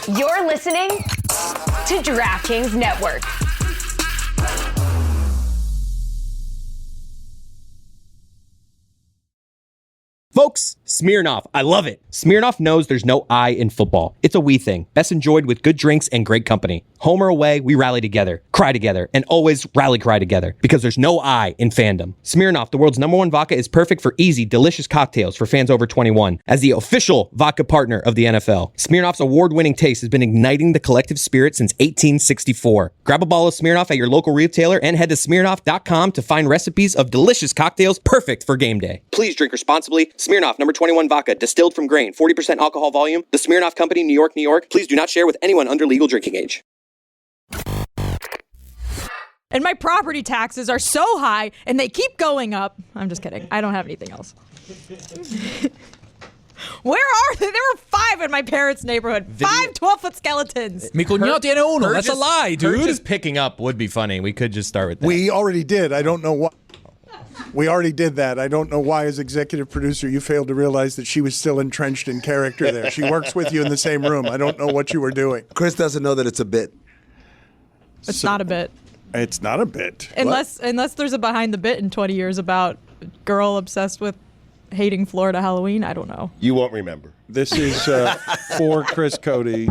You're listening to DraftKings Network. Folks, Smirnoff. I love it. Smirnoff knows there's no I in football. It's a we thing. Best enjoyed with good drinks and great company. Home or away, we rally together, cry together, and always rally cry together because there's no I in fandom. Smirnoff, the world's #1 vodka, is perfect for easy, delicious cocktails for fans over 21. As the official vodka partner of the NFL, Smirnoff's award-winning taste has been igniting the collective spirit since 1864. Grab a bottle of Smirnoff at your local retailer and head to Smirnoff.com to find recipes of delicious cocktails perfect for game day. Please drink responsibly. Smirnoff, #21 vodka, distilled from grain, 40% alcohol volume. The Smirnoff Company, New York, New York. Please do not share with anyone under legal drinking age. And my property taxes are so high, and they keep going up. I'm just kidding. I don't have anything else. Where are they? There were 5 in my parents' neighborhood. 5 12-foot skeletons. Mi cuñado tiene uno. That's a lie, dude. Her just picking up would be funny. We could just start with that. We already did. I don't know what. We already did that. I don't know why, as executive producer, you failed to realize that she was still entrenched in character there. She works with you in the same room. I don't know what you were doing. Chris doesn't know that it's a bit. It's not a bit. It's not a bit. Unless there's a behind the bit in 20 years about a girl obsessed with hating Florida Halloween. I don't know. You won't remember. This is for Chris Cody.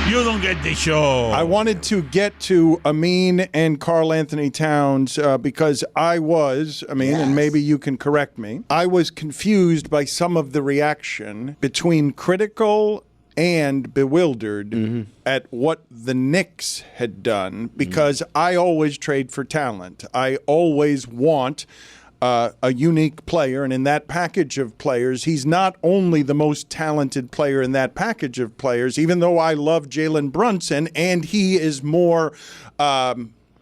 You don't get the show. I wanted to get to Amin and Karl-Anthony Towns because and maybe you can correct me, I was confused by some of the reaction between critical and bewildered at what the Knicks had done because I always trade for talent. I always want a unique player, and in that package of players, he's not only the most talented player in that package of players, even though I love Jalen Brunson, and he is more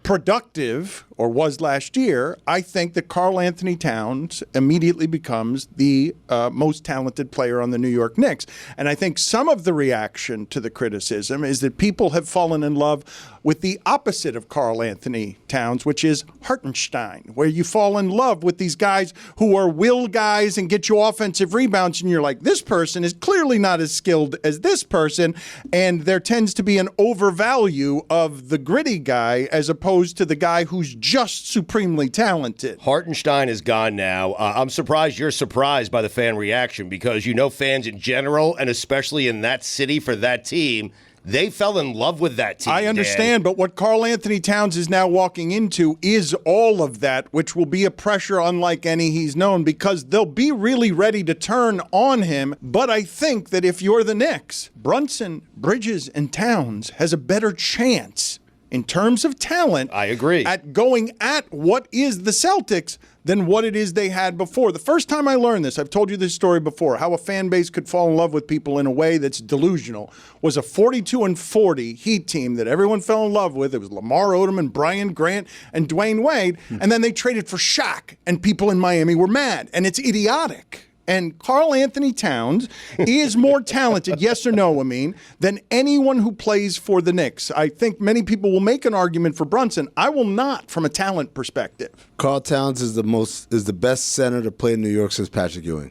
productive, or was last year, I think that Karl-Anthony Towns immediately becomes the most talented player on the New York Knicks. And I think some of the reaction to the criticism is that people have fallen in love with the opposite of Karl-Anthony Towns, which is Hartenstein, where you fall in love with these guys who are will guys and get you offensive rebounds, and you're like, this person is clearly not as skilled as this person, and there tends to be an overvalue of the gritty guy as opposed to the guy who's just supremely talented. Hartenstein is gone now. I'm surprised you're surprised by the fan reaction because fans in general, and especially in that city for that team, they fell in love with that team. I understand, but what Karl-Anthony Towns is now walking into is all of that, which will be a pressure unlike any he's known because they'll be really ready to turn on him. But I think that if you're the Knicks, Brunson, Bridges, and Towns has a better chance in terms of talent, I agree, at going at what is the Celtics than what it is they had before. The first time I learned this, I've told you this story before, how a fan base could fall in love with people in a way that's delusional, was a 42-40 Heat team that everyone fell in love with. It was Lamar Odom and Brian Grant and Dwayne Wade, and then they traded for Shaq, and people in Miami were mad, and it's idiotic. And Karl-Anthony Towns is more talented, yes or no, Amin, than anyone who plays for the Knicks. I think many people will make an argument for Brunson. I will not from a talent perspective. Karl Towns is the best center to play in New York since Patrick Ewing.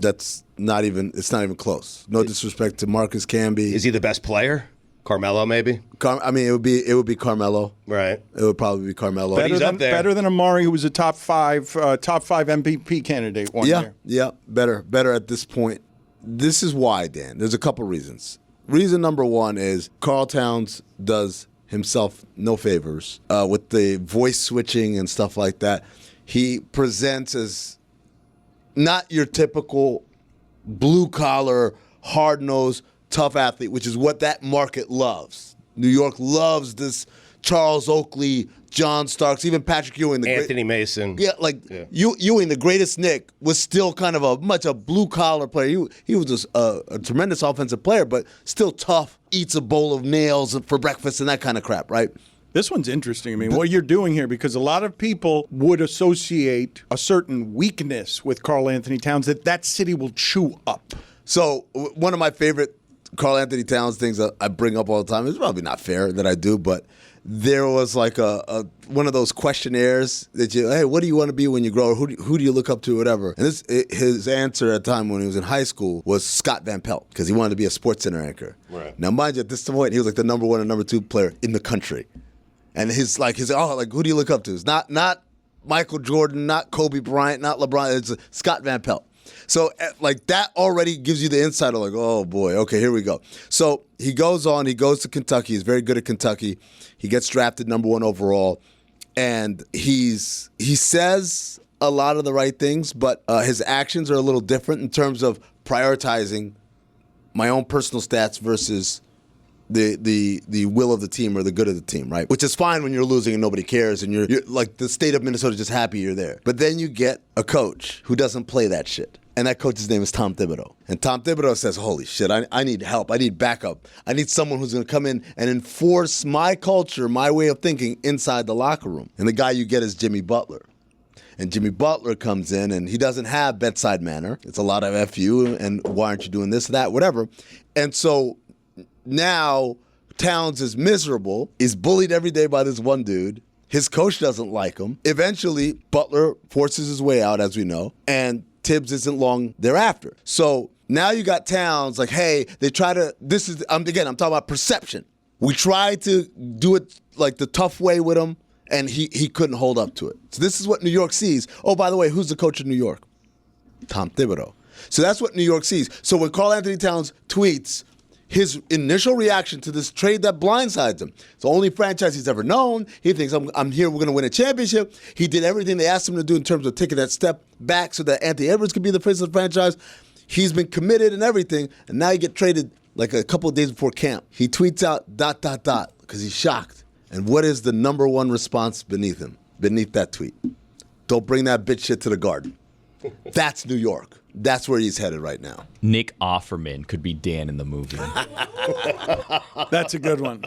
It's not even close. No disrespect to Marcus Camby. Is he the best player? Carmelo, maybe? It would be Carmelo. Right. It would probably be Carmelo. Better than Amari, who was a top five MVP candidate one year. Yeah, better at this point. This is why, Dan. There's a couple reasons. Reason number one is Karl Towns does himself no favors with the voice switching and stuff like that. He presents as not your typical blue-collar, hard-nosed, tough athlete, which is what that market loves. New York loves this Charles Oakley, John Starks, even Patrick Ewing. Anthony Mason. Yeah, Ewing, the greatest Knick, was still kind of a blue-collar player. He was just a tremendous offensive player, but still tough, eats a bowl of nails for breakfast and that kind of crap, right? This one's interesting. I mean, what you're doing here, because a lot of people would associate a certain weakness with Karl-Anthony Towns that city will chew up. So one of my favorite Karl-Anthony Towns things that I bring up all the time, it's probably not fair that I do, but there was like a one of those questionnaires that hey, what do you want to be when you grow? Who do you look up to, or whatever? And his answer at the time when he was in high school was Scott Van Pelt, because he wanted to be a SportsCenter anchor. Right. Now, mind you, at this point, he was like the number 1 and number 2 player in the country. And his who do you look up to? It's not Michael Jordan, not Kobe Bryant, not LeBron. It's Scott Van Pelt. So like that already gives you the insight of like, oh boy, okay, here we go. So he goes to Kentucky. He's very good at Kentucky. He gets drafted number 1 overall, and he says a lot of the right things, but his actions are a little different in terms of prioritizing my own personal stats versus the will of the team or the good of the team, right? Which is fine when you're losing and nobody cares and you're like the state of Minnesota is just happy you're there. But then you get a coach who doesn't play that shit. And that coach's name is Tom Thibodeau. And Tom Thibodeau says, holy shit, I need help. I need backup. I need someone who's going to come in and enforce my culture, my way of thinking inside the locker room. And the guy you get is Jimmy Butler. And Jimmy Butler comes in, and he doesn't have bedside manner. It's a lot of F you, and why aren't you doing this, that, whatever. And so now Towns is miserable, is bullied every day by this one dude. His coach doesn't like him. Eventually, Butler forces his way out, as we know, and Tibbs isn't long thereafter. So now you got Towns like, hey, they try to, I'm talking about perception. We tried to do it like the tough way with him, and he couldn't hold up to it. So this is what New York sees. Oh, by the way, who's the coach of New York? Tom Thibodeau. So that's what New York sees. So when Karl-Anthony Towns tweets, his initial reaction to this trade that blindsides him. It's the only franchise he's ever known. He thinks, I'm here, we're going to win a championship. He did everything they asked him to do in terms of taking that step back so that Anthony Edwards could be the face of the franchise. He's been committed and everything, and now you get traded like a couple of days before camp. He tweets out ... because he's shocked. And what is the number 1 response beneath that tweet? Don't bring that bitch shit to the Garden. That's New York. That's where he's headed right now. Nick Offerman could be Dan in the movie. That's a good one.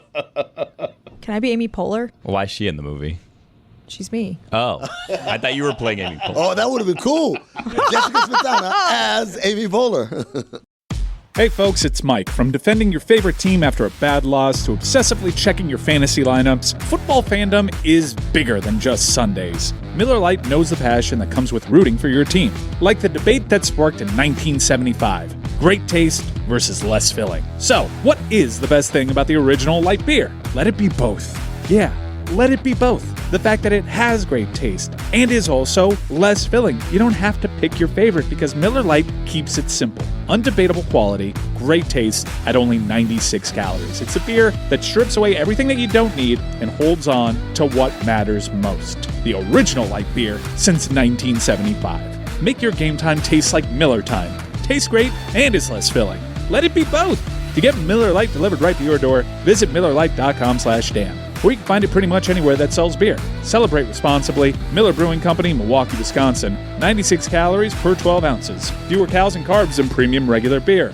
Can I be Amy Poehler? Why is she in the movie? She's me. Oh, I thought you were playing Amy Poehler. Oh, that would have been cool. Jessica Smetana as Amy Poehler. Hey folks, it's Mike. From defending your favorite team after a bad loss to obsessively checking your fantasy lineups, football fandom is bigger than just Sundays. Miller Lite knows the passion that comes with rooting for your team. Like the debate that sparked in 1975. Great taste versus less filling. So, what is the best thing about the original light beer? Let it be both. Yeah, let it be both. The fact that it has great taste and is also less filling. You don't have to pick your favorite because Miller Lite keeps it simple. Undebatable quality, great taste at only 96 calories. It's a beer that strips away everything that you don't need and holds on to what matters most. The original light beer since 1975. Make your game time taste like Miller time. Tastes great and is less filling. Let it be both. To get Miller Lite delivered right to your door, visit MillerLite.com/Dan. Or you can find it pretty much anywhere that sells beer. Celebrate responsibly. Miller Brewing Company, Milwaukee, Wisconsin. 96 calories per 12 ounces. Fewer calories and carbs than premium regular beer.